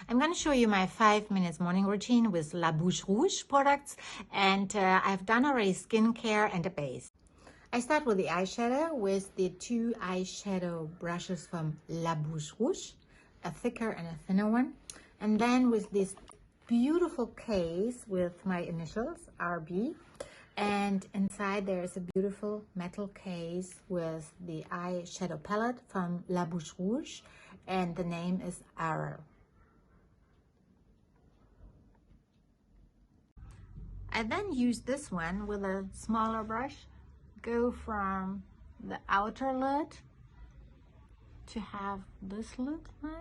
I'm going to show you my 5 minutes morning routine with La Bouche Rouge products, and I've done already skincare and a base. I start with the eyeshadow with the two eyeshadow brushes from La Bouche Rouge, a thicker and a thinner one, and then with this beautiful case with my initials, RB, and inside there is a beautiful metal case with the eyeshadow palette from La Bouche Rouge, and the name is Aral. I then use this one with a smaller brush, go from the outer lid to have this look like.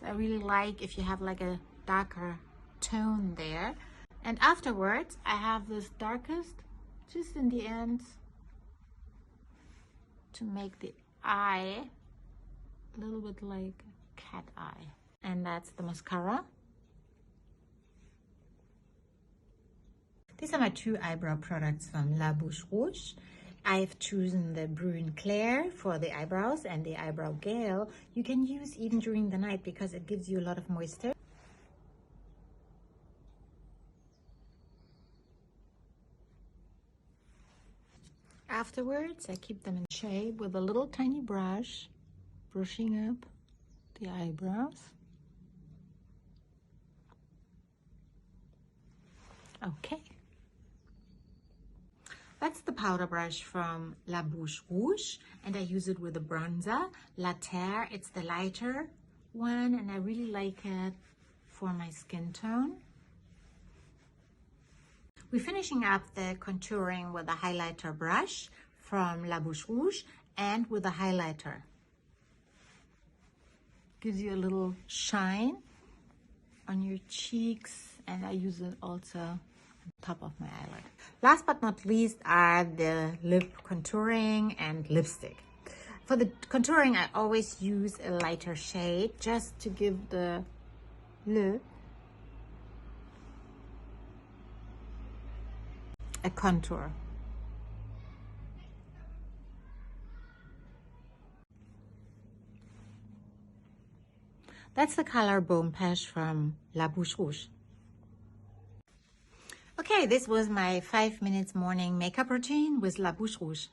I really like if you have like a darker tone there. And afterwards, I have this darkest just in the ends to make the eye a little bit like a cat eye. And that's the mascara. These are my two eyebrow products from La Bouche Rouge. I've chosen the Brune Clair for the eyebrows and the Eyebrow Gel. You can use even during the night because it gives you a lot of moisture. Afterwards, I keep them in shape with a little tiny brush, brushing up the eyebrows. Okay. That's the powder brush from La Bouche Rouge, and I use it with the bronzer, La Terre. It's the lighter one, and I really like it for my skin tone. We're finishing up the contouring with a highlighter brush from La Bouche Rouge and with a highlighter. Gives you a little shine on your cheeks, and I use it also on top of my eyelid. Last but not least are the lip contouring and lipstick. For the contouring, I always use a lighter shade just to give the lip a contour. That's the color Baume Peche from La Bouche Rouge. Okay, this was my 5 minutes morning makeup routine with La Bouche Rouge.